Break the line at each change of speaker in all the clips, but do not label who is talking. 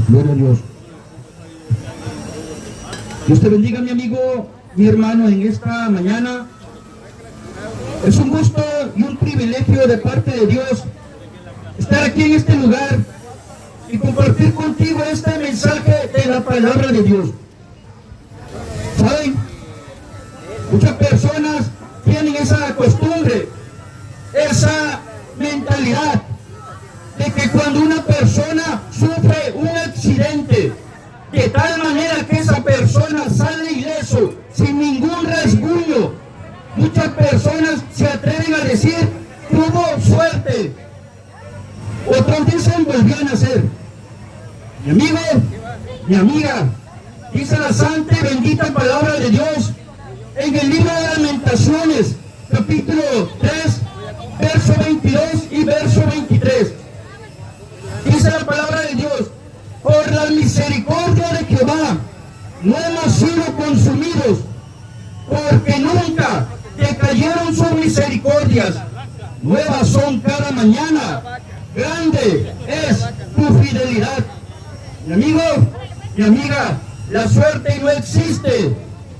Gloria a Dios. Dios te bendiga, mi amigo, mi hermano, en esta mañana. Es un gusto y un privilegio de parte de Dios estar aquí en este lugar y compartir contigo este mensaje de la palabra de Dios. ¿Saben? Muchas personas tienen esa costumbre, esa mentalidad de que cuando una persona sufre un accidente, de tal manera que esa persona sale ileso, sin ningún rasguño, muchas personas se atreven a decir, tuvo suerte. Otros dicen, volvió a nacer. Mi amigo, mi amiga, dice la santa y bendita palabra de Dios en el libro de Lamentaciones, capítulo 3, verso 22 y verso 23. Dice la palabra de Dios, por la misericordia de Jehová no hemos sido consumidos, porque nunca decayeron sus misericordias. Nuevas son cada mañana, grande es tu fidelidad. Mi amigo, mi amiga, la suerte no existe.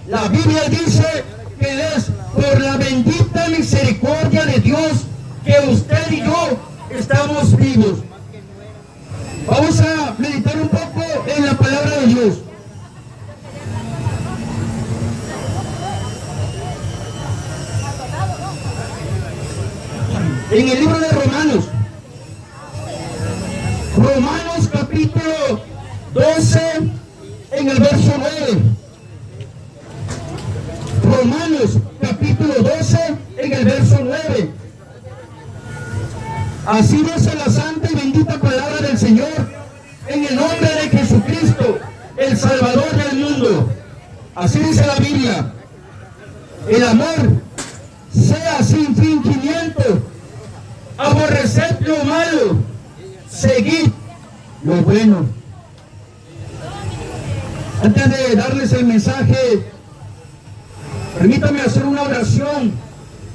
La Biblia dice que es por la bendita misericordia de Dios que usted y yo estamos vivos. Vamos a meditar un poco en la palabra de Dios. En el libro de Romanos, Romanos capítulo 12, en el verso 9. Romanos capítulo 12, en el verso 9. Así dice la santa y bendita palabra del Señor, en el nombre de Jesucristo, el Salvador del mundo. Así dice la Biblia. El amor sea sin fingimiento, aborreced lo malo, seguid lo bueno. Antes de darles el mensaje, permítame hacer una oración,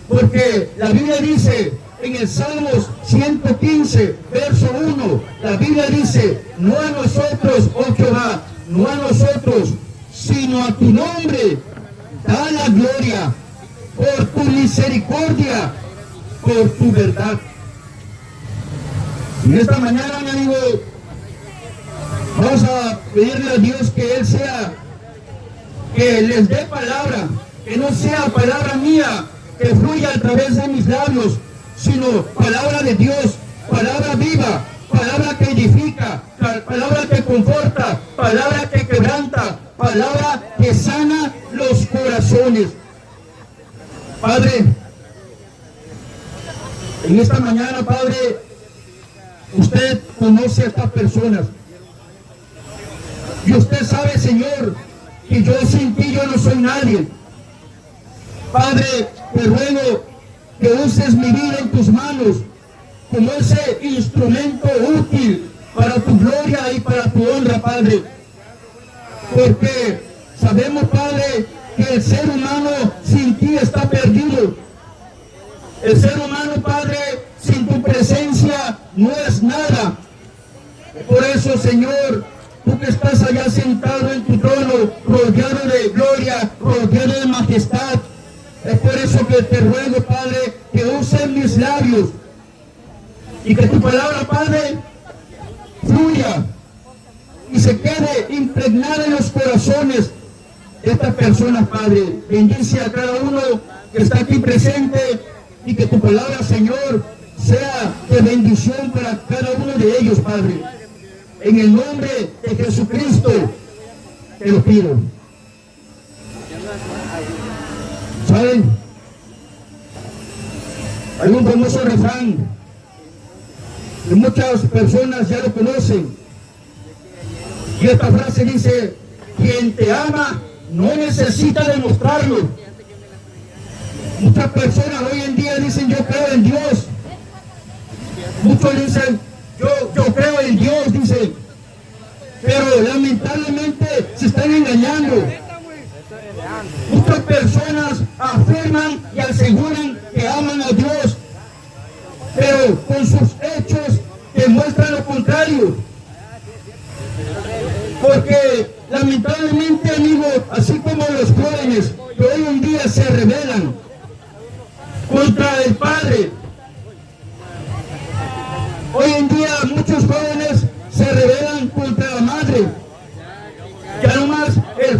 porque la Biblia dice en el Salmos 115, verso 1, la Biblia dice, no a nosotros, oh Jehová, no a nosotros, sino a tu nombre, da la gloria, por tu misericordia, por tu verdad. En esta mañana, mi amigo, vamos a pedirle a Dios que Él sea, que les dé palabra, que no sea palabra mía, que fluya a través de mis labios, sino palabra de Dios, palabra viva, palabra que edifica, palabra que conforta, palabra que quebranta, palabra que sana los corazones. Padre, en esta mañana, Padre, usted conoce a estas personas. Y usted sabe, Señor, que yo sin ti yo no soy nadie. Padre, te ruego que uses mi vida en tus manos como ese instrumento útil para tu gloria y para tu honra, Padre. Porque sabemos, Padre, que el ser humano sin ti está perdido. El ser humano, Padre, sin tu presencia no es nada. Por eso, Señor, tú que estás allá sentado en tu trono, rodeado de gloria, rodeado de majestad, es por eso que te ruego, Padre, que uses mis labios y que tu palabra, Padre, fluya y se quede impregnada en los corazones de estas personas, Padre. Bendice a cada uno que está aquí presente y que tu palabra, Señor, sea de bendición para cada uno de ellos, Padre. En el nombre de Jesucristo te lo pido. ¿Saben? Hay un famoso refrán que muchas personas ya lo conocen. Y esta frase dice, quien te ama no necesita demostrarlo. Muchas personas hoy en día dicen, yo creo en Dios. Muchos dicen, yo creo en Dios, dicen. Pero lamentablemente se están engañando. Muchas personas afirman y aseguran que aman a Dios, pero con sus hechos demuestran lo contrario. Porque lamentablemente, amigo, así como los jóvenes que hoy en día se rebelan contra el padre, hoy en día muchos jóvenes se rebelan contra la madre. Ya nomás el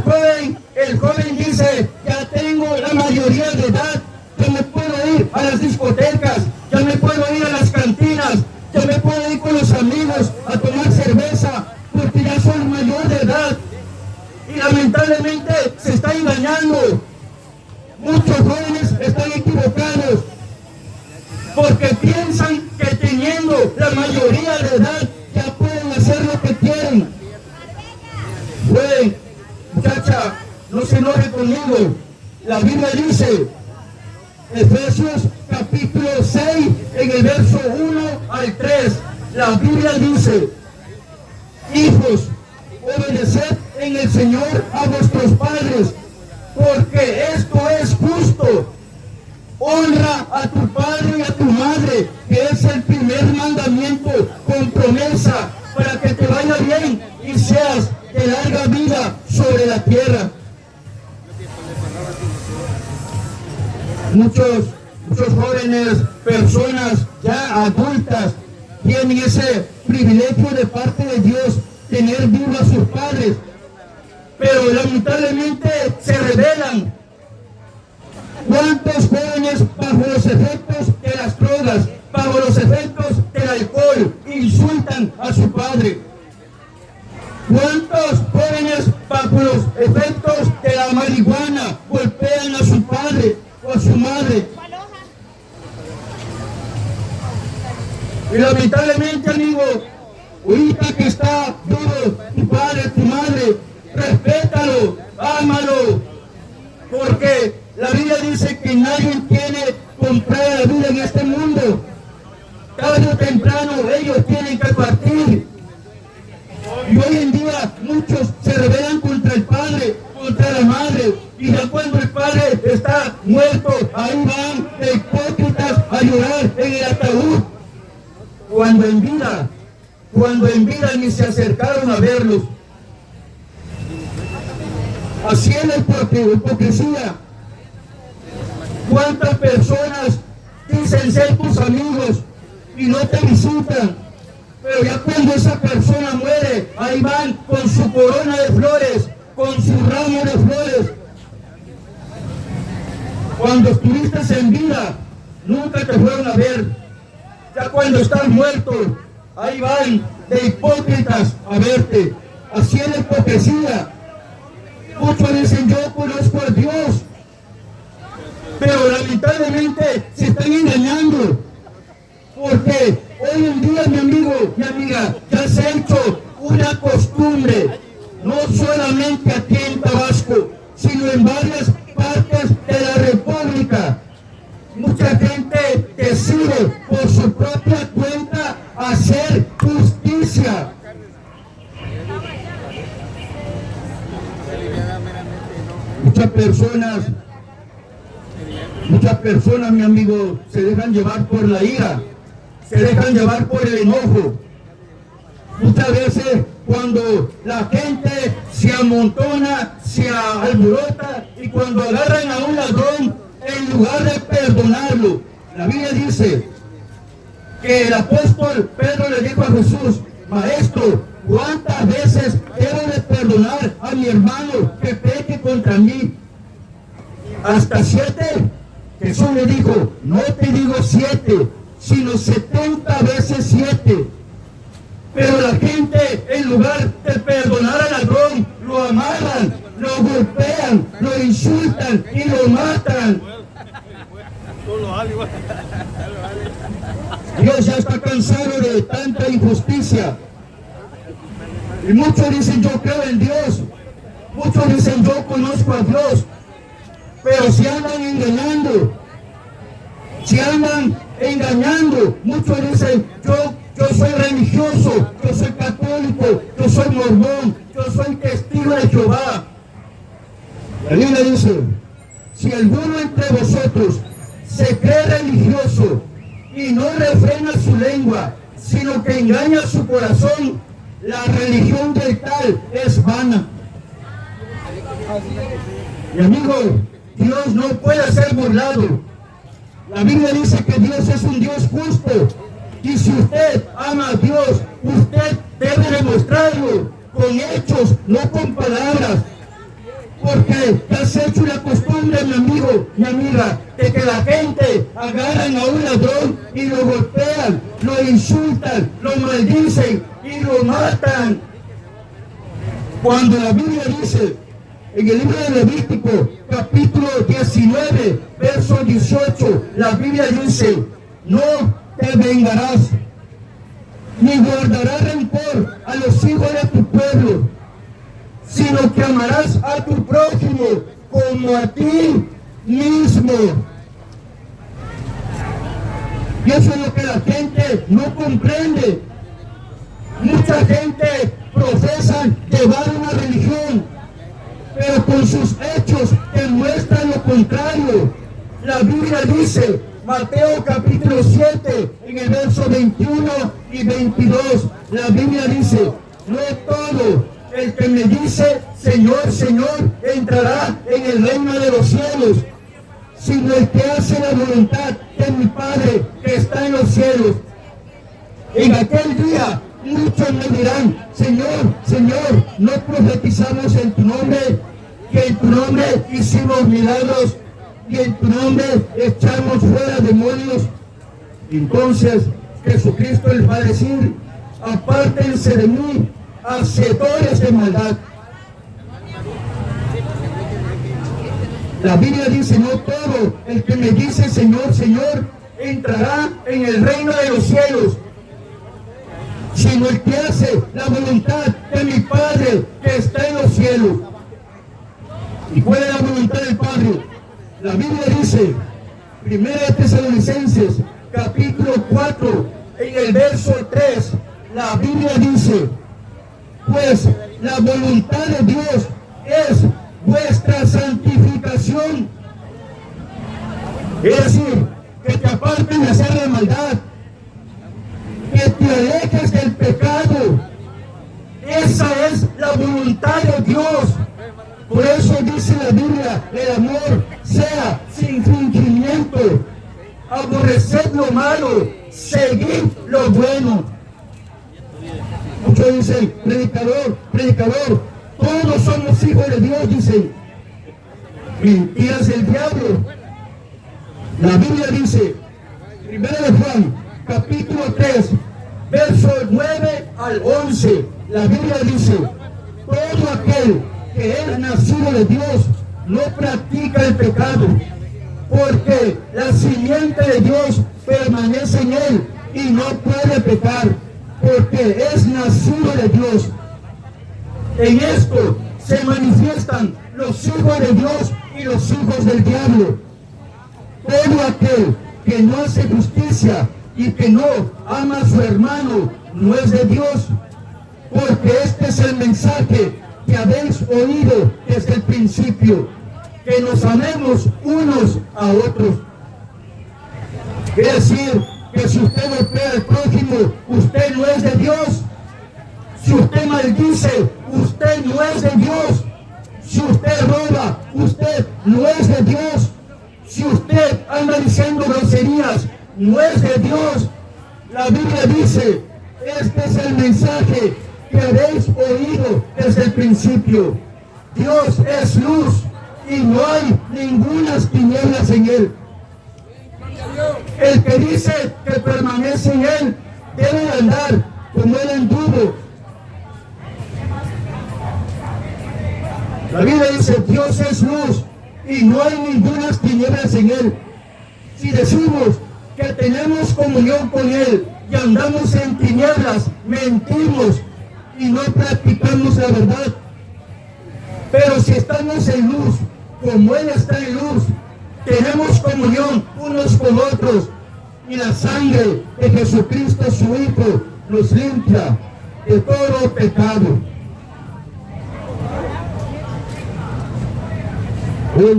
joven dice, ya tengo la mayoría de edad, ya me puedo ir a las discotecas, ya me puedo ir a las cantinas, ya me puedo ir con los amigos a tomar cerveza, porque ya soy mayor de edad. Y lamentablemente se está engañando. Muchos jóvenes están equivocados porque piensan que teniendo la mayoría de edad ya pueden hacer lo que quieren. Güey, muchacha, no se enoje conmigo. La Biblia dice, Efesios capítulo 6, en el verso 1 al 3, la Biblia dice, hijos, obedeced en el Señor a vuestros padres, porque esto es justo. Honra a tu padre y a tu madre, que es el primer mandamiento con promesa, para que te vaya bien y seas de larga vida sobre la tierra. Muchos jóvenes, personas ya adultas, tienen ese privilegio de parte de Dios, tener vivo a sus padres, pero lamentablemente se rebelan. ¿Cuántos jóvenes bajo los efectos de las drogas, bajo los efectos del alcohol, insultan a su padre? ¿Cuántos jóvenes bajo los efectos de la marihuana golpean a su padre o a su madre? Y lamentablemente, amigo, ahorita que está vivo tu padre, tu madre, respétalo, ámalo, porque la Biblia dice que nadie tiene comprar la vida en este mundo. Tarde o temprano ellos tienen que partir. Y hoy en día muchos se rebelan contra el padre, contra la madre, y ya cuando el padre está muerto, ahí van de hipócritas a llorar en el ataúd, cuando en vida ni se acercaron a verlos. Así es la hipocresía. ¿Cuántas personas dicen ser tus amigos y no te visitan? Pero ya cuando esa persona muere, ahí van con su corona de flores, con su ramo de flores. Cuando estuviste en vida, nunca te fueron a ver. Ya cuando estás muerto, ahí van de hipócritas a verte. Así es la hipocresía. Muchos dicen, yo conozco a Dios, pero lamentablemente se están engañando, porque hoy en día, mi amigo, mi amiga, ya se ha hecho una costumbre, no solamente aquí en Tabasco, sino en varias partes de la República. Mucha gente decide por su propia cuenta hacer justicia. Muchas personas, mi amigo, se dejan llevar por la ira, se dejan llevar por el enojo. Muchas veces cuando la gente se amontona, se alborota, y cuando agarran a un ladrón, en lugar de perdonarlo, la Biblia dice que el apóstol Pedro le dijo a Jesús, Maestro, ¿cuántas veces debo de perdonar a mi hermano que peque contra mí? ¿Hasta 7? Jesús le dijo, no te digo 7, sino 70 veces 7. Pero la gente, en lugar de perdonar al ladrón, lo amarran, lo golpean, lo insultan y lo matan. Dios ya está cansado de tanta injusticia. Y muchos dicen, yo creo en Dios. Muchos dicen, yo conozco a Dios. Pero se andan engañando. Muchos dicen, yo soy religioso, yo soy católico, yo soy mormón, yo soy testigo de Jehová. La Biblia dice, si alguno entre vosotros se cree religioso y no refrena su lengua, sino que engaña su corazón, la religión del tal es vana. Mi amigo, Dios no puede ser burlado. La Biblia dice que Dios es un Dios justo. Y si usted ama a Dios, usted debe demostrarlo con hechos, no con palabras. Porque has hecho la costumbre, mi amigo, mi amiga, de que la gente agarran a un ladrón y lo golpean, lo insultan, lo maldicen y lo matan. Cuando la Biblia dice, en el libro de Levítico, capítulo 19, verso 18, la Biblia dice, no te vengarás, ni guardarás rencor a los hijos de tu pueblo, sino que amarás a tu prójimo como a ti mismo. Y eso es lo que la gente no comprende. Mucha gente profesa llevar una religión, pero con sus hechos demuestran lo contrario. La Biblia dice, Mateo capítulo 7, en el verso 21 y 22, la Biblia dice, no todo el que me dice, Señor, Señor, entrará en el reino de los cielos, sino el que hace la voluntad de mi Padre que está en los cielos. En aquel día muchos me dirán, Señor, Señor, no profetizamos en tu nombre, que en tu nombre hicimos milagros y en tu nombre echamos fuera demonios. Entonces Jesucristo les va a decir, apártense de mí, hacedores de maldad. La Biblia dice, no todo el que me dice Señor, Señor, entrará en el reino de los cielos, sino el que hace la voluntad de mi Padre que está en los cielos. ¿Y cuál es la voluntad del Padre? La Biblia dice, 1 Tesalonicenses, capítulo 4, en el verso 3, la Biblia dice, pues la voluntad de Dios es vuestra santificación. Es decir, que te aparten de hacer la maldad, que te alejes del pecado. Esa es la voluntad de Dios. Por eso dice la Biblia, el amor sea sin fingimiento, aborreced lo malo, seguid lo bueno. Muchos dicen, predicador, todos somos hijos de Dios, dicen. Mentiras del diablo. La Biblia dice, 1 Juan, capítulo 3, verso 9 al 11, la Biblia dice, todo aquel que es nacido de Dios no practica el pecado, porque la simiente de Dios permanece en él y no puede pecar, porque es nacido de Dios. En esto se manifiestan los hijos de Dios y los hijos del diablo. Todo aquel que no hace justicia y que no ama a su hermano no es de Dios, porque este es el mensaje que habéis oído desde el principio, que nos amemos unos a otros. Es decir, que si usted golpea al prójimo, usted no es de Dios. Si usted maldice, usted no es de Dios. Si usted roba, usted no es de Dios. Si usted anda diciendo groserías, no es de Dios. La Biblia dice, este es el mensaje que habéis oído desde el principio. Dios es luz y no hay ninguna tinieblas en él. El que dice que permanece en él debe andar como él anduvo. La Biblia dice, Dios es luz y no hay ninguna tinieblas en él. Si decimos que tenemos comunión con él y andamos en tinieblas, mentimos y no practicamos la verdad. Pero si estamos en luz, como él está en luz, tenemos comunión unos con otros, y la sangre de Jesucristo su Hijo nos limpia de todo pecado. Hoy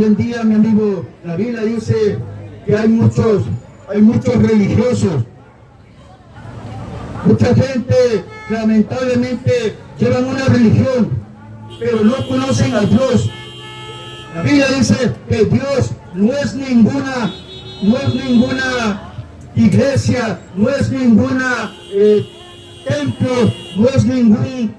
en día, mi amigo, la Biblia dice que hay muchos religiosos Mucha gente lamentablemente llevan una religión, pero no conocen a Dios. La Biblia dice que Dios no es ninguna iglesia, no es ninguna templo, no es ningún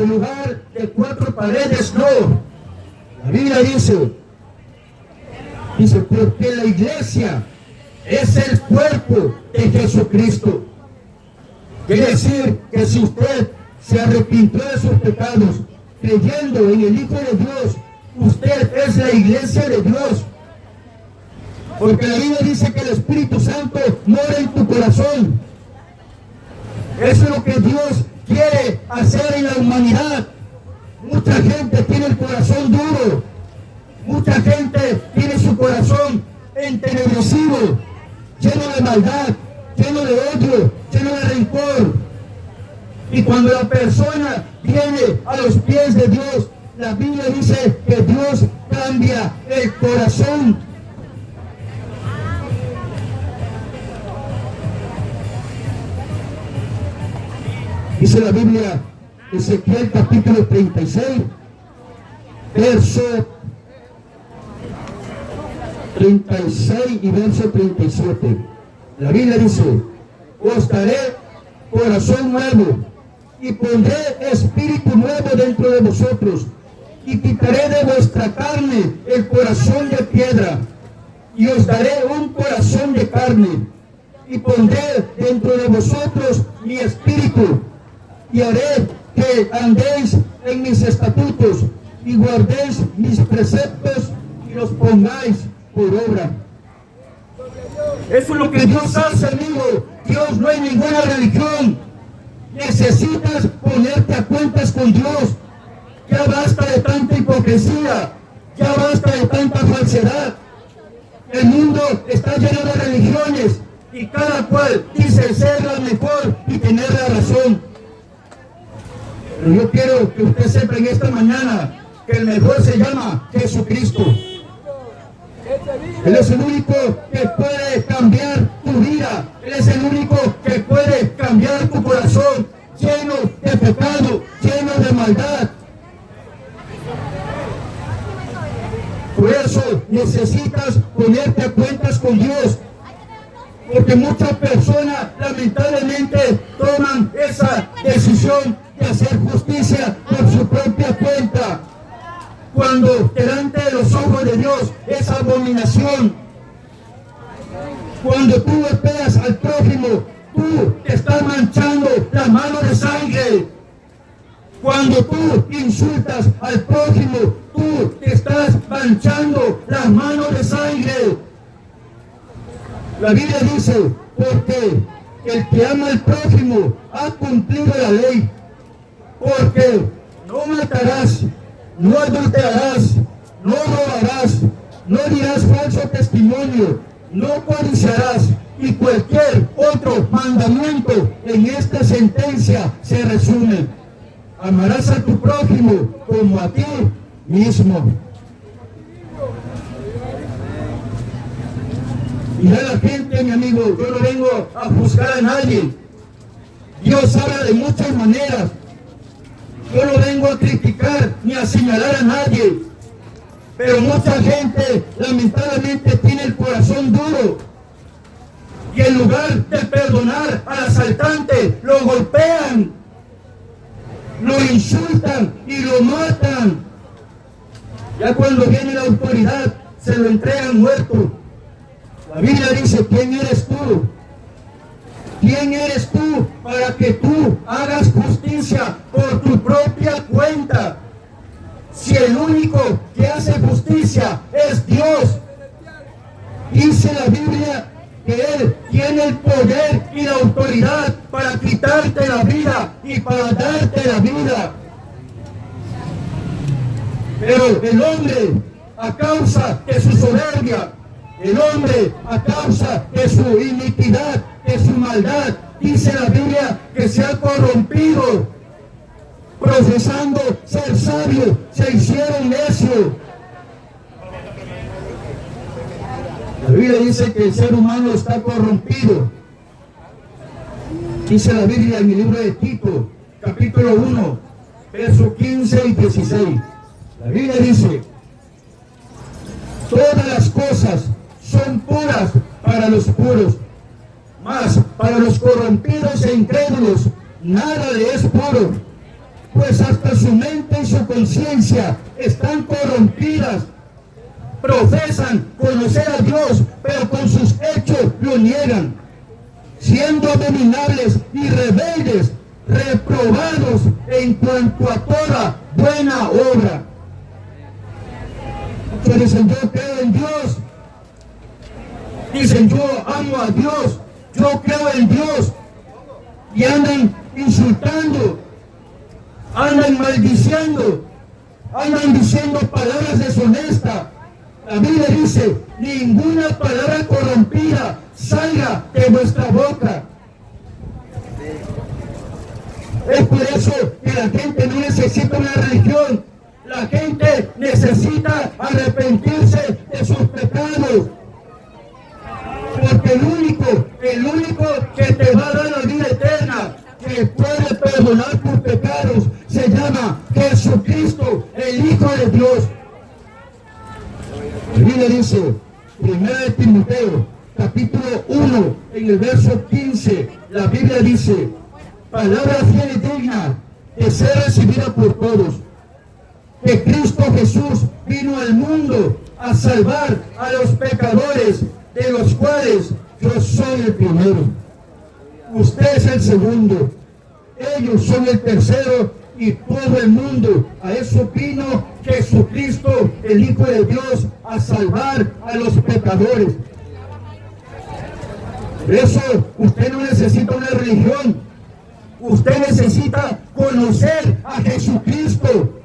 lugar de cuatro paredes, no. La Biblia dice, porque la iglesia es el cuerpo de Jesucristo. Quiere decir que si usted se arrepintió de sus pecados, creyendo en el Hijo de Dios, usted es la iglesia de Dios. Porque la Biblia dice que el Espíritu Santo mora en tu corazón. Eso es lo que Dios quiere hacer en la humanidad. Mucha gente tiene el corazón duro. Mucha gente tiene su corazón entenebrecido, lleno de maldad, lleno de odio, lleno de rencor. Y cuando la persona viene a los pies de Dios, la Biblia dice que Dios cambia el corazón. Dice la Biblia, Ezequiel capítulo 36, verso 36 y verso 37. La Biblia dice, os daré corazón nuevo y pondré espíritu nuevo dentro de vosotros y quitaré de vuestra carne el corazón de piedra y os daré un corazón de carne y pondré dentro de vosotros mi espíritu y haré que andéis en mis estatutos y guardéis mis preceptos y los pongáis por obra. Eso es lo que Dios hace, amigo. Dios no es ninguna religión. Necesitas ponerte a cuentas con Dios. Ya basta de tanta hipocresía. Ya basta de tanta falsedad. El mundo está lleno de religiones y cada cual dice ser la mejor y tener la razón. Pero yo quiero que usted sepa en esta mañana que el mejor se llama Jesucristo. Él es el único que puede cambiar tu vida. Él es el único que puede cambiar tu corazón lleno de pecado, lleno de maldad. Por eso necesitas ponerte a cuentas con Dios. Porque muchas personas lamentablemente toman esa decisión de hacer justicia por su propia cuenta, cuando delante de los ojos de Dios es abominación. Cuando tú golpeas al prójimo, tú te estás manchando la mano de sangre. Cuando tú insultas al prójimo, tú te estás manchando las manos de sangre. La Biblia dice, porque el que ama al prójimo ha cumplido la ley. Porque no matarás, no adulterarás, no robarás, no dirás falso testimonio, no codiciarás, y cualquier otro mandamiento en esta sentencia se resume: amarás a tu prójimo como a ti mismo. Y a la gente, mi amigo, yo no vengo a juzgar a nadie. Dios habla de muchas maneras. Yo no vengo a criticar ni a señalar a nadie. Pero mucha gente lamentablemente tiene el corazón duro. Y en lugar de perdonar al asaltante, lo golpean, lo insultan y lo matan. Ya cuando viene la autoridad, se lo entregan muerto. La Biblia dice, ¿quién eres tú? ¿Quién eres tú para que tú hagas justicia por tu propia cuenta? Si el único que hace justicia es Dios. Dice la Biblia que Él tiene el poder y la autoridad para quitarte la vida y para darte la vida. Pero el hombre, a causa de su soberbia, el hombre, a causa de su iniquidad, de su maldad, dice la Biblia que se ha corrompido. Profesando ser sabio, se hicieron necios. La Biblia dice que el ser humano está corrompido. Dice la Biblia en el libro de Tito, capítulo 1, versos 15 y 16. La Biblia dice: todas las cosas son puras para los puros, mas para los corrompidos e incrédulos nada le es puro, pues hasta su mente y su conciencia están corrompidas. Profesan conocer a Dios, pero con sus hechos lo niegan, siendo abominables y rebeldes, reprobados en cuanto a toda buena obra. Muchos dicen: yo creo en Dios. Dicen: yo amo a Dios, yo creo en Dios. Y andan insultando, andan maldiciendo, andan diciendo palabras deshonestas. La Biblia dice: ninguna palabra corrompida salga de vuestra boca. Es por eso que la gente no necesita una religión. La gente necesita arrepentirse de sus pecados. Porque el único que te va a dar la vida eterna, que puede perdonar tus pecados, se llama Jesucristo, el Hijo de Dios. La Biblia dice, 1 Timoteo, capítulo 1, en el verso 15, la Biblia dice: palabra fiel y digna de ser recibida por todos, que Cristo Jesús vino al mundo a salvar a los pecadores, de los cuales yo soy el primero. Usted es el segundo, ellos son el tercero, y todo el mundo. A eso vino Jesucristo, el Hijo de Dios, a salvar a los pecadores. Por eso usted no necesita una religión. Usted necesita conocer a Jesucristo.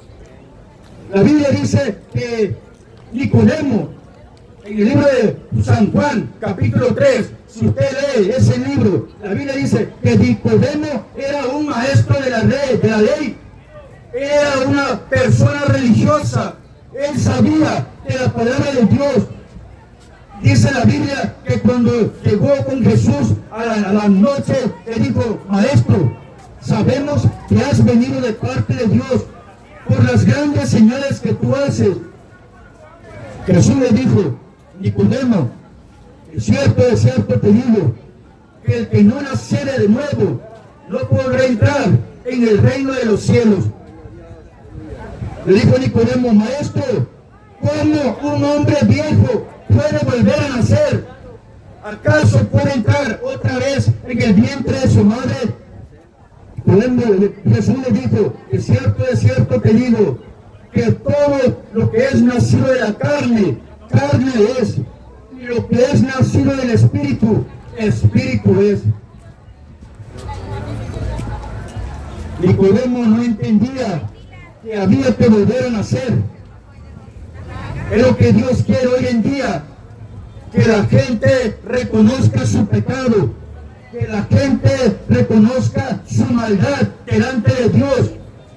La Biblia dice que Nicodemo, en el libro de San Juan, capítulo 3, si usted lee ese libro, la Biblia dice que Nicodemo era un maestro de la ley, era una persona religiosa, él sabía de la palabra de Dios. Dice la Biblia que cuando llegó con Jesús a la noche, le dijo: maestro, sabemos que has venido de parte de Dios por las grandes señales que tú haces. Jesús le dijo: Nicodemo, de cierto te digo, que el que no naciere de nuevo no podrá entrar en el reino de los cielos. Le dijo Nicodemo: maestro, ¿cómo un hombre viejo puede volver a nacer? ¿Acaso puede entrar otra vez en el vientre de su madre? Jesús le dijo: de cierto te digo, que todo lo que es nacido de la carne, carne es, y lo que es nacido del Espíritu, Espíritu es. Nicodemo no entendía que había que volver a nacer. Es lo que Dios quiere hoy en día, que la gente reconozca su pecado, que la gente reconozca su maldad delante de Dios.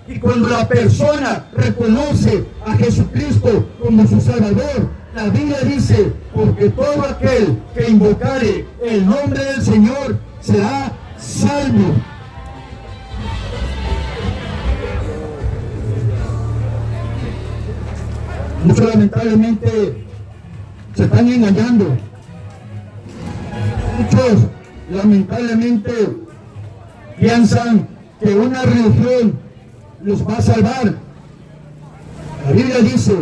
Y cuando la persona reconoce a Jesucristo como su Salvador, la Biblia dice: porque todo aquel que invocare el nombre del Señor será salvo. Muchos lamentablemente se están engañando. Muchos lamentablemente piensan que una religión los va a salvar. La Biblia dice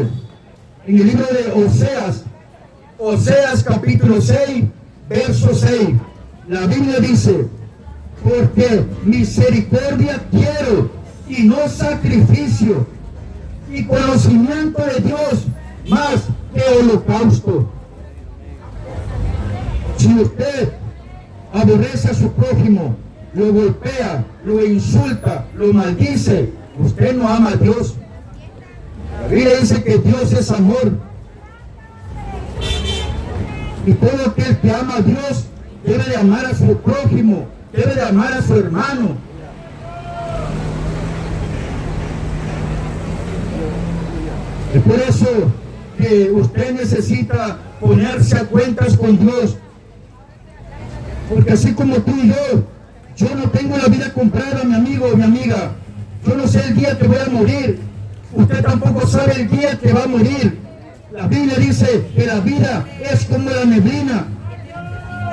en el libro de Oseas capítulo 6, verso 6, la Biblia dice: porque misericordia quiero y no sacrificio, y conocimiento de Dios más que holocausto. Si usted aborrece a su prójimo, lo golpea, lo insulta, lo maldice, usted no ama a Dios. La Biblia dice que Dios es amor. Y todo aquel que ama a Dios debe de amar a su prójimo, debe de amar a su hermano. Es por eso que usted necesita ponerse a cuentas con Dios. Porque así como tú y yo no tengo la vida comprada, mi amigo o mi amiga. Yo no sé el día que voy a morir. Usted tampoco sabe el día que va a morir. La Biblia dice que la vida es como la neblina.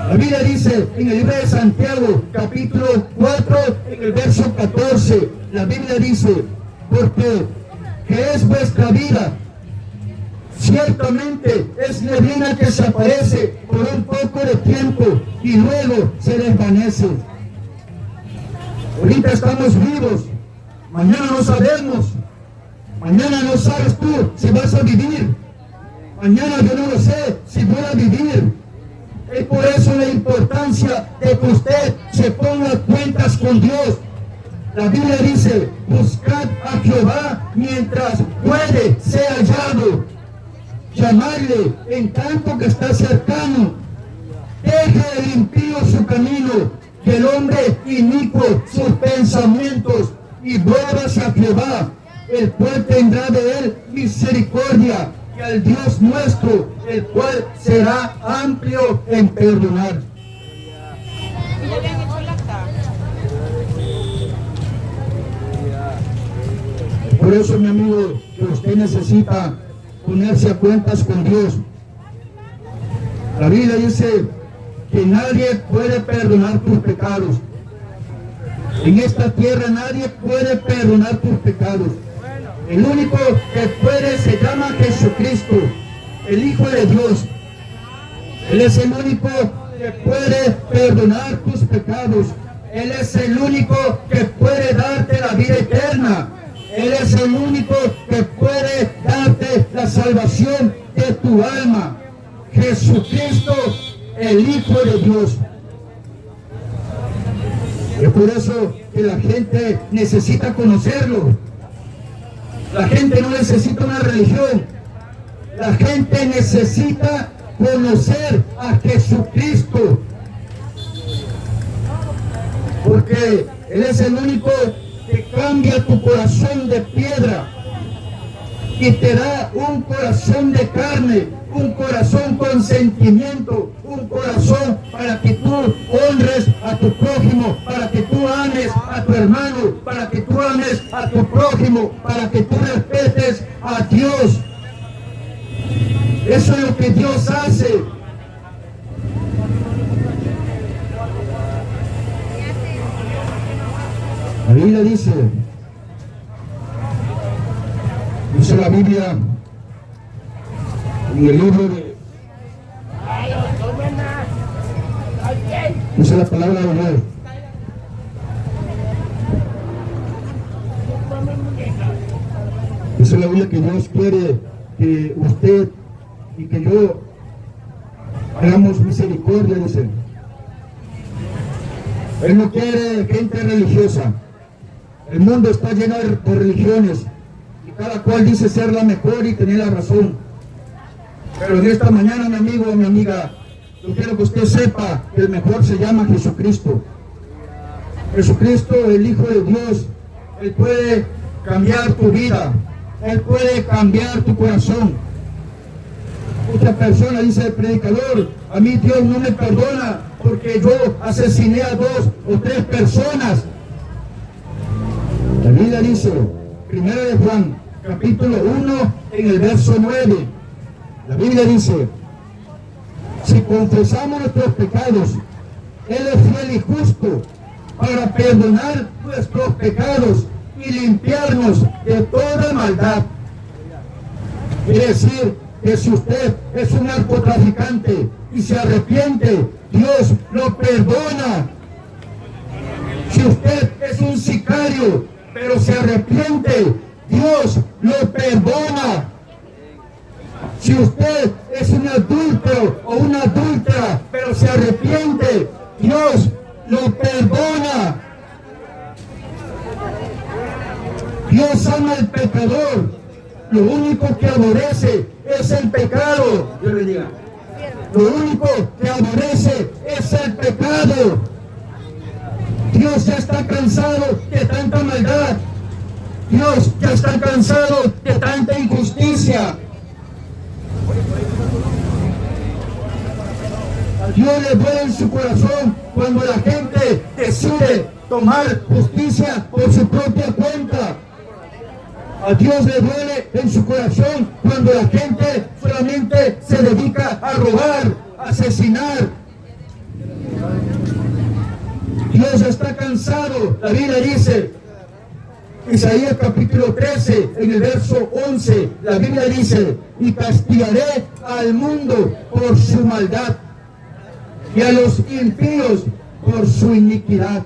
La Biblia dice en el libro de Santiago, capítulo 4, en el verso 14, la Biblia dice, porque ¿qué es vuestra vida? Ciertamente es neblina que se aparece por un poco de tiempo y luego se desvanece. Ahorita estamos vivos, mañana no sabemos, mañana no sabes tú si vas a vivir, mañana yo no lo sé si voy a vivir. Es por eso la importancia de que usted se ponga cuentas con Dios. La Biblia dice, buscad a Jehová mientras puede ser hallado. Llamarle en tanto que está cercano. Deje el impío su camino, que el hombre inicuo sus pensamientos, y vuelva hacia Jehová, el cual tendrá de él misericordia, y al Dios nuestro, el cual será amplio en perdonar. Por eso, mi amigo, que usted necesita ponerse a cuentas con Dios. La Biblia dice que nadie puede perdonar tus pecados. En esta tierra nadie puede perdonar tus pecados. El único que puede se llama Jesucristo, el Hijo de Dios. Él es el único que puede perdonar tus pecados. Él es el único que puede darte la vida eterna. Él es el único que puede darte la salvación de tu alma. Jesucristo, el Hijo de Dios. Es por eso que la gente necesita conocerlo. La gente no necesita una religión. La gente necesita conocer a Jesucristo. Porque Él es el único que cambia tu corazón de piedra y te da un corazón de carne, un corazón con sentimiento, un corazón para que tú honres a tu prójimo, para que tú ames a tu hermano, para que tú ames a tu prójimo, para que tú respetes a Dios. Eso es lo que Dios hace. La Biblia dice la Biblia en el libro de, dice la palabra de Dios. Dice la Biblia que Dios quiere que usted y que yo hagamos misericordia, dice. Él no quiere gente religiosa. El mundo está lleno de religiones y cada cual dice ser la mejor y tener la razón. Pero en esta mañana, mi amigo o mi amiga, yo quiero que usted sepa que el mejor se llama Jesucristo. Jesucristo, el Hijo de Dios. Él puede cambiar tu vida. Él puede cambiar tu corazón. Muchas personas, dice el predicador, a mí Dios no me perdona porque yo asesiné a 2 o 3 personas. La Biblia dice, 1 de Juan, capítulo 1, en el verso 9, la Biblia dice, si confesamos nuestros pecados, Él es fiel y justo para perdonar nuestros pecados y limpiarnos de toda maldad. Quiere decir que si usted es un narcotraficante y se arrepiente, Dios lo perdona. Si usted es un sicario pero se arrepiente, Dios lo perdona. Si usted es un adúltero o una adúltera pero se arrepiente, Dios lo perdona. Dios ama al pecador. Lo único que aborrece es el pecado. Dios le diga. Lo único que aborrece es el pecado. Dios ya está cansado de tanta maldad. Dios ya está cansado de tanta injusticia. Dios le duele en su corazón cuando la gente decide tomar justicia por su propia cuenta. A Dios le duele en su corazón cuando la gente solamente se dedica a robar, a asesinar. Dios está cansado. La Biblia dice, Isaías capítulo 13, en el verso 11, la Biblia dice, y castigaré al mundo por su maldad y a los impíos por su iniquidad.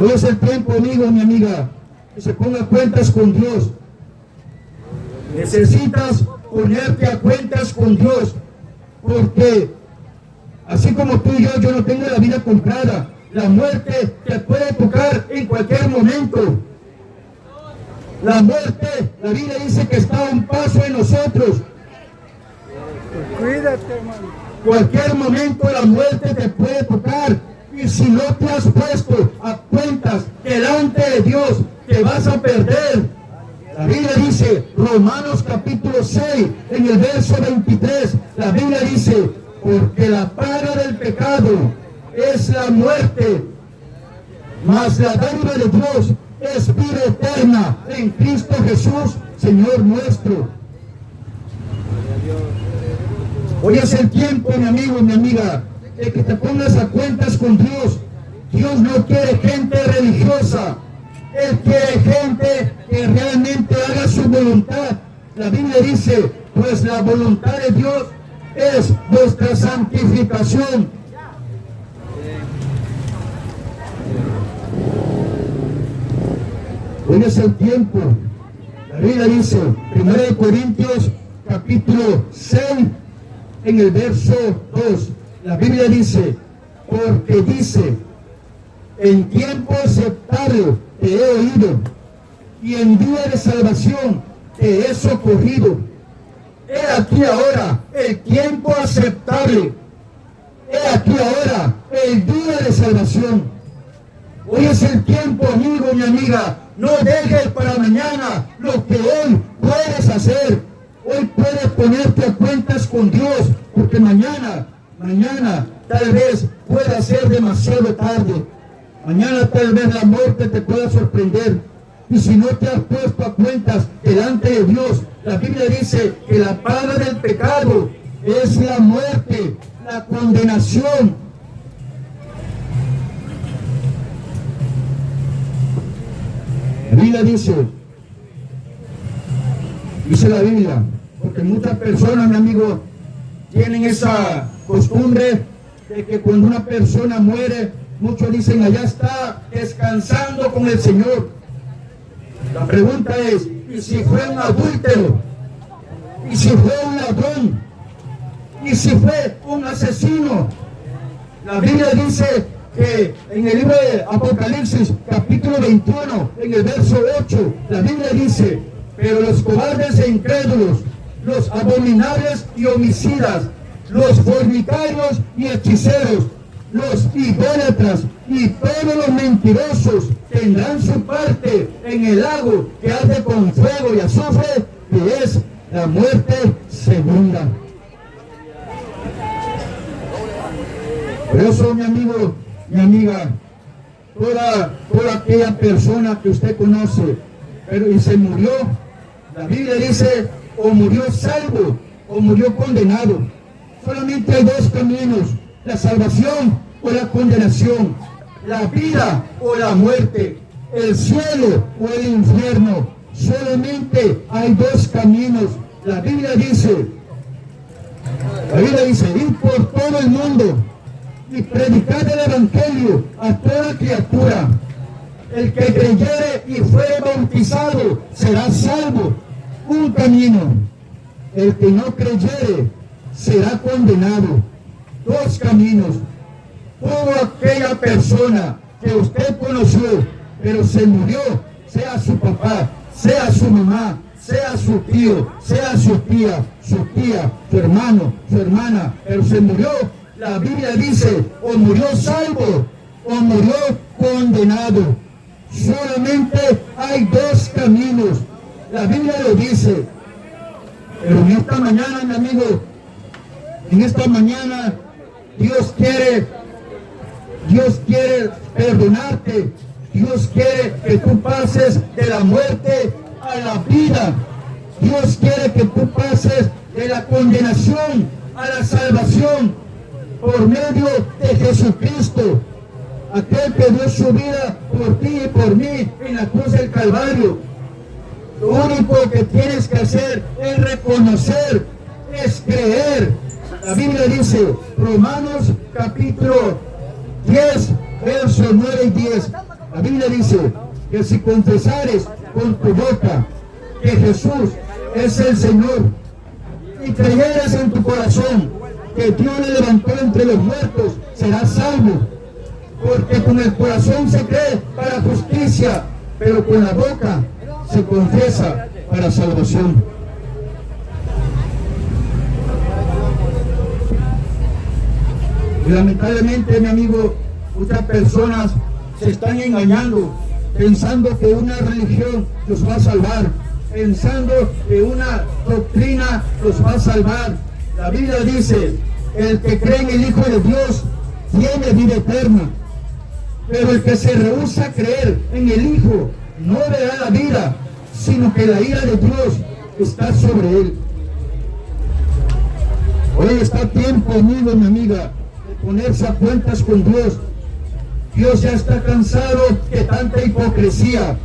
Hoy es el tiempo, amigo, mi amiga, que se ponga cuentas con Dios. Necesitas ponerte a cuentas con Dios, porque así como tú y yo no tengo la vida comprada. La muerte te puede tocar en cualquier momento. La muerte, la Biblia dice que está a un paso de nosotros.
Cuídate, hermano.
Cualquier momento la muerte te puede tocar. Y si no te has puesto a cuentas delante de Dios, te vas a perder. La Biblia dice, Romanos capítulo 6, en el verso 23, la Biblia dice, porque la paga del pecado es la muerte, mas la dádiva de Dios es vida eterna en Cristo Jesús, Señor nuestro. Hoy es el tiempo, mi amigo y mi amiga, de que te pongas a cuentas con Dios. Dios no quiere gente religiosa, Él quiere gente que realmente haga su voluntad. La Biblia dice, pues la voluntad de Dios es vuestra santificación. Hoy es el tiempo. La Biblia dice, 1 Corintios capítulo 6, en el verso 2, la Biblia dice, porque dice, en tiempo aceptable te he oído, y en día de salvación te he socorrido. He aquí ahora el tiempo aceptable. He aquí ahora el día de salvación. Hoy es el tiempo, amigo y amiga. No dejes para mañana lo que hoy puedes hacer. Hoy puedes ponerte a cuentas con Dios, porque mañana tal vez pueda ser demasiado tarde. Mañana tal vez la muerte te pueda sorprender. Y si no te has puesto a cuentas delante de Dios, la Biblia dice que la paga del pecado es la muerte, la condenación. La Biblia dice la Biblia, porque muchas personas, mi amigo, tienen esa costumbre de que cuando una persona muere, muchos dicen, allá está descansando con el Señor. La pregunta es, ¿y si fue un adúltero? ¿Y si fue un ladrón? ¿Y si fue un asesino? La Biblia dice que en el libro de Apocalipsis, capítulo 21, en el verso 8, la Biblia dice, pero los cobardes e incrédulos, los abominables y homicidas, los fornicarios y hechiceros, los idólatras y todos los mentirosos tendrán su parte en el lago que arde con fuego y azufre, que es la muerte segunda. Por eso, mi amigo, mi amiga, toda aquella persona que usted conoce, pero y se murió, la Biblia dice, o murió salvo o murió condenado. Solamente hay dos caminos, la salvación o la condenación, la vida o la muerte, el cielo o el infierno. Solamente hay dos caminos. La Biblia dice, ir por todo el mundo y predicar el evangelio a toda criatura. El que creyere y fuere bautizado será salvo. Un camino. El que no creyere será condenado. Dos caminos. Toda aquella persona que usted conoció, pero se murió, sea su papá, sea su mamá, sea su tío, sea su tía, su hermano, su hermana, pero se murió, la Biblia dice, o murió salvo, o murió condenado. Solamente hay dos caminos. La Biblia lo dice. Pero en esta mañana, mi amigo, en esta mañana, Dios quiere perdonarte. Dios quiere que tú pases de la muerte a la vida. Dios quiere que tú pases de la condenación a la salvación por medio de Jesucristo, aquel que dio su vida por ti y por mí en la cruz del Calvario. Lo único que tienes que hacer es reconocer, es creer. La Biblia dice, Romanos capítulo 10, versos 9 y 10. La Biblia dice que si confesares con tu boca que Jesús es el Señor y creyeres en tu corazón que Dios le levantó entre los muertos, serás salvo. Porque con el corazón se cree para justicia, pero con la boca se confiesa para salvación. Y lamentablemente, mi amigo, muchas personas se están engañando, pensando que una religión los va a salvar, pensando que una doctrina los va a salvar. La Biblia dice, el que cree en el Hijo de Dios tiene vida eterna, pero el que se rehúsa a creer en el Hijo no verá la vida, sino que la ira de Dios está sobre él. Hoy está tiempo, amigo, mi amiga, de ponerse a cuentas con Dios. Dios ya está cansado de tanta hipocresía.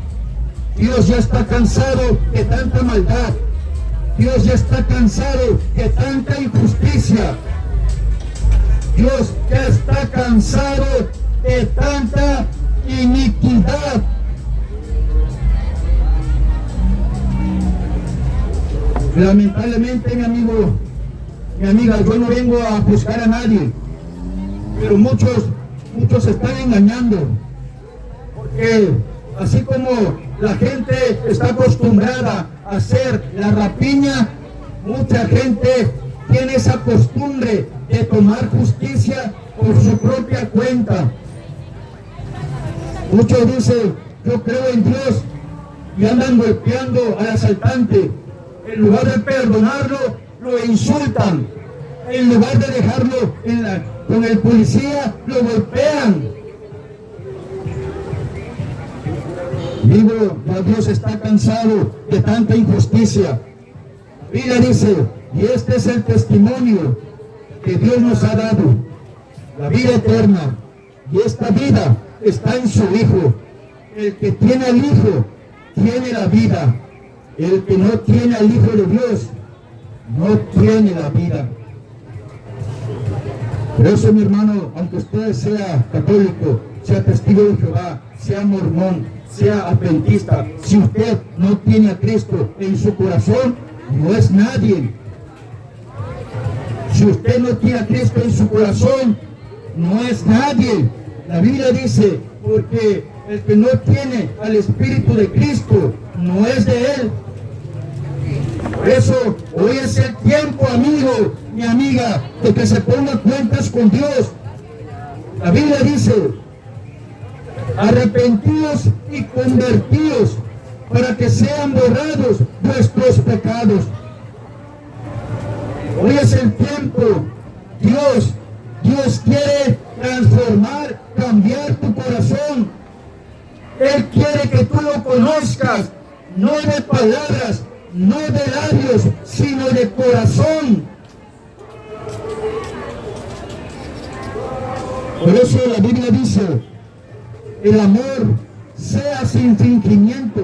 Dios ya está cansado de tanta maldad. Dios ya está cansado de tanta injusticia. Dios ya está cansado de tanta iniquidad. Lamentablemente, mi amigo, mi amiga, yo no vengo a juzgar a nadie, pero muchos se están engañando, porque así como la gente está acostumbrada a hacer la rapiña, mucha gente tiene esa costumbre de tomar justicia por su propia cuenta. Muchos dicen, yo creo en Dios, y andan golpeando al asaltante. En lugar de perdonarlo, lo insultan. En lugar de dejarlo con el policía, lo golpean. Digo, ya Dios está cansado de tanta injusticia. La Biblia dice, y este es el testimonio que Dios nos ha dado, la vida eterna, y esta vida está en su Hijo. El que tiene al Hijo, tiene la vida. El que no tiene al Hijo de Dios, no tiene la vida. Por eso, mi hermano, aunque usted sea católico, sea testigo de Jehová, sea mormón, sea adventista, si usted no tiene a Cristo en su corazón, no es nadie. Si usted no tiene a Cristo en su corazón, no es nadie. La Biblia dice, porque el que no tiene al Espíritu de Cristo, no es de Él. Por eso, hoy es el tiempo, amigo, mi amiga, de que se ponga cuentas con Dios. La Biblia dice, arrepentidos y convertidos para que sean borrados vuestros pecados. Hoy es el tiempo. Dios quiere transformar, cambiar tu corazón. Él quiere que tú lo conozcas, no de palabras, no de labios, sino de corazón. Por eso la Biblia dice, el amor sea sin fingimiento,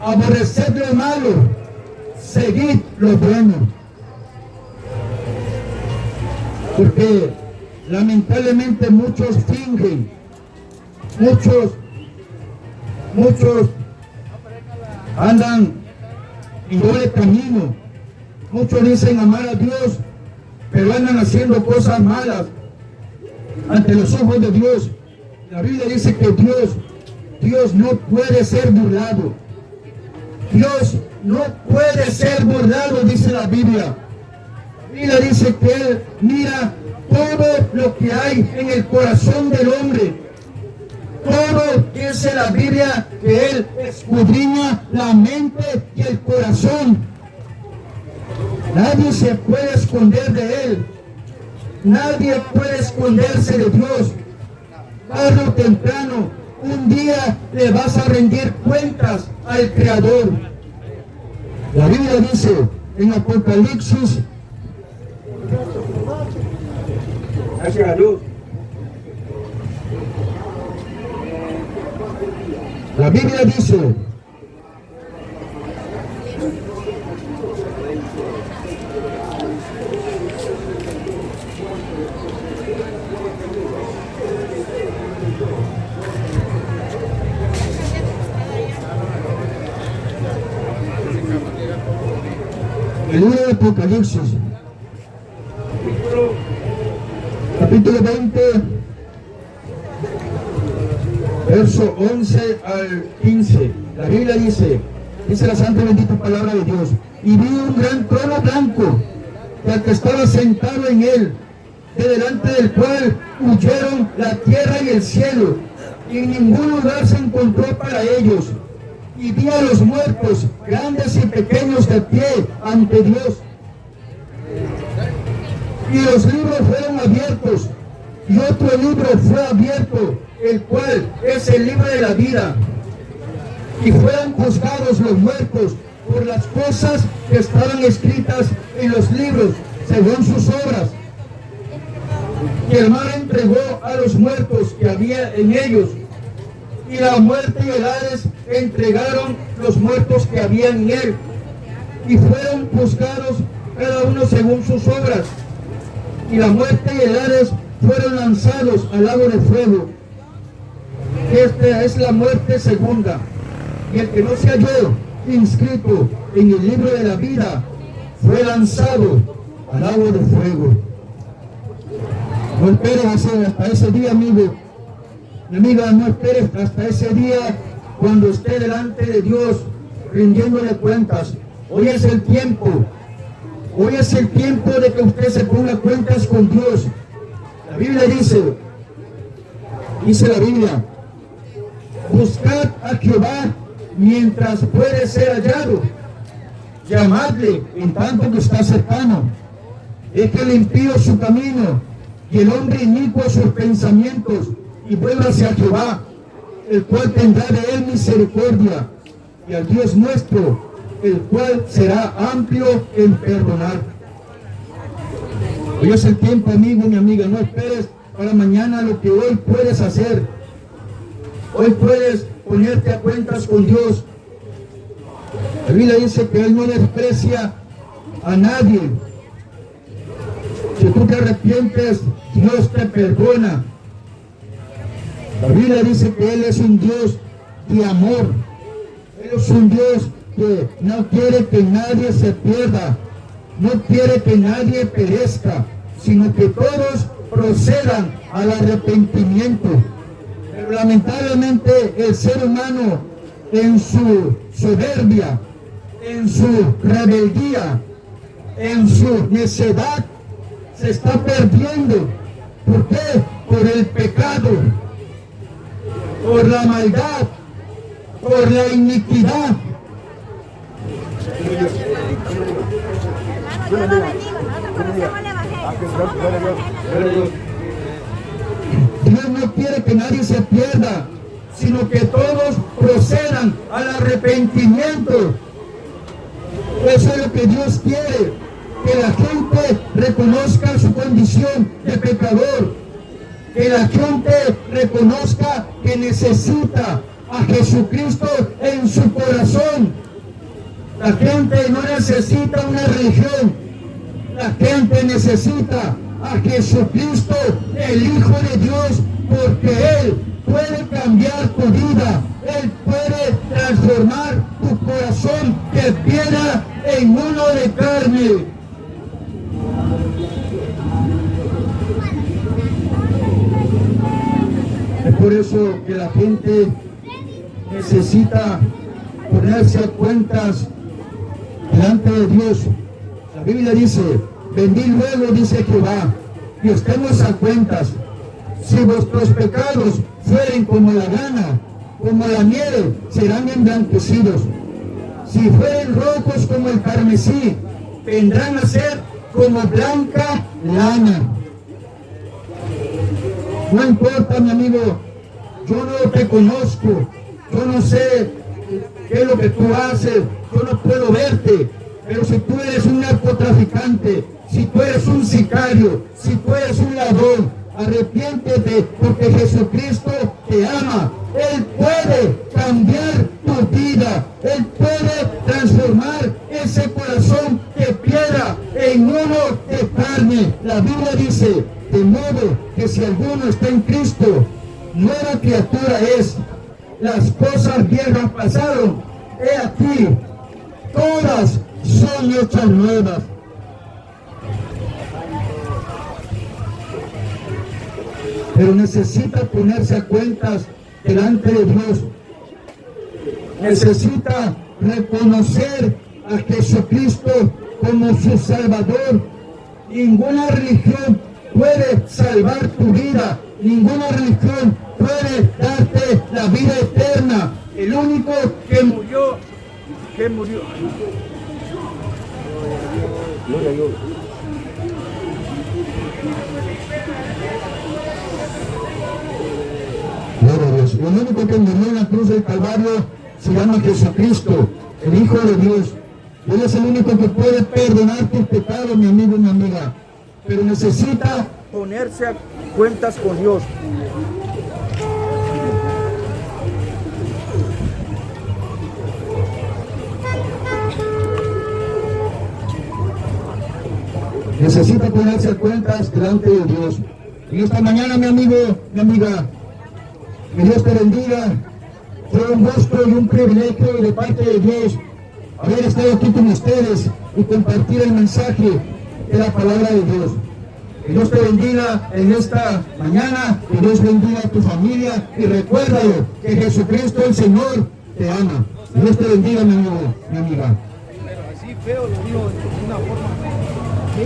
aborreced lo malo, seguid lo bueno. Porque lamentablemente muchos fingen, muchos andan en doble camino. Muchos dicen amar a Dios, pero andan haciendo cosas malas ante los ojos de Dios. La Biblia dice que Dios no puede ser burlado. Dios no puede ser burlado, dice la Biblia. La Biblia dice que Él mira todo lo que hay en el corazón del hombre. Todo, dice la Biblia, que Él escudriña la mente y el corazón. Nadie se puede esconder de Él. Nadie puede esconderse de Dios. Tarde o temprano, un día le vas a rendir cuentas al Creador. La Biblia dice en Apocalipsis, gracias a Dios, la Biblia dice, el libro de Apocalipsis, capítulo 20, verso 11 al 15. La Biblia dice la santa y bendita palabra de Dios: y vi un gran trono blanco, y al que estaba sentado en él, de delante del cual huyeron la tierra y el cielo, y en ningún lugar se encontró para ellos. Y vi a los muertos, grandes y pequeños, de pie ante Dios. Y los libros fueron abiertos, y otro libro fue abierto, el cual es el libro de la vida. Y fueron juzgados los muertos por las cosas que estaban escritas en los libros, según sus obras. Y el mar entregó a los muertos que había en ellos, y la muerte y el Hades entregaron los muertos que habían en él, y fueron juzgados cada uno según sus obras. Y la muerte y el Hades fueron lanzados al lago de fuego. Esta es la muerte segunda. Y el que no se halló inscrito en el libro de la vida fue lanzado al lago de fuego. No esperes hasta ese día, amigo. Mi amiga, no esperes hasta ese día cuando esté delante de Dios rindiéndole cuentas. Hoy es el tiempo. Hoy es el tiempo de que usted se ponga cuentas con Dios. La Biblia dice la Biblia: buscad a Jehová mientras puede ser hallado, llamadle en tanto que está cercano. Deje el impío su camino y el hombre inicuo sus pensamientos, y vuélvase a Jehová, el cual tendrá de él misericordia, y al Dios nuestro, el cual será amplio en perdonar. Hoy es el tiempo, amigo, mi amiga. No esperes para mañana lo que hoy puedes hacer. Hoy puedes ponerte a cuentas con Dios. La Biblia dice que Él no desprecia a nadie. Si tú te arrepientes, Dios te perdona. La Biblia dice que Él es un Dios de amor. Él es un Dios que no quiere que nadie se pierda, no quiere que nadie perezca, sino que todos procedan al arrepentimiento. Pero lamentablemente el ser humano, en su soberbia, en su rebeldía, en su necedad, se está perdiendo. ¿Por qué? Por el pecado, por la maldad, por la iniquidad. Dios no quiere que nadie se pierda, sino que todos procedan al arrepentimiento. Eso es lo que Dios quiere, que la gente reconozca su condición de pecador, que la gente reconozca que necesita a Jesucristo en su corazón. La gente no necesita una religión, la gente necesita a Jesucristo, el Hijo de Dios, porque Él puede cambiar tu vida, Él puede transformar tu corazón de piedra en uno de carne. Es por eso que la gente necesita ponerse a cuentas delante de Dios. La Biblia dice: venid luego, dice Jehová, y estemos a cuentas. Si vuestros pecados fueren como la grana, como la nieve, serán emblanquecidos. Si fueren rojos como el carmesí, vendrán a ser como blanca lana. No importa, mi amigo, yo no te conozco, yo no sé qué es lo que tú haces, yo no puedo verte, pero si tú eres un narcotraficante, si tú eres un sicario, si tú eres un ladrón, arrepiéntete, porque Jesucristo te ama. Él puede cambiar tu vida, Él puede transformar ese corazón de piedra en uno de carne. La Biblia dice, de modo que si alguno está en Cristo, nueva criatura es. Las cosas viejas pasaron, he aquí, todas son hechas nuevas. Pero necesita ponerse a cuentas delante de Dios. Necesita reconocer a Jesucristo como su Salvador. Ninguna religión puede salvar tu vida. Ninguna religión puede darte la vida eterna. El único que murió. Gloria a Dios. El único que murió en la cruz del Calvario se llama Jesucristo, el Hijo de Dios. Él es el único que puede perdonar tus pecados, mi amigo y mi amiga. Pero necesita ponerse a cuentas con Dios. Necesita ponerse a cuentas delante de Dios. Y esta mañana, mi amigo, mi amiga, que Dios te bendiga. Fue un gusto y un privilegio de parte de Dios haber estado aquí con ustedes y compartir el mensaje de la palabra de Dios. Que Dios te bendiga en esta mañana, que Dios bendiga a tu familia y recuérdalo que Jesucristo el Señor te ama. Dios te bendiga, mi amigo, mi amiga.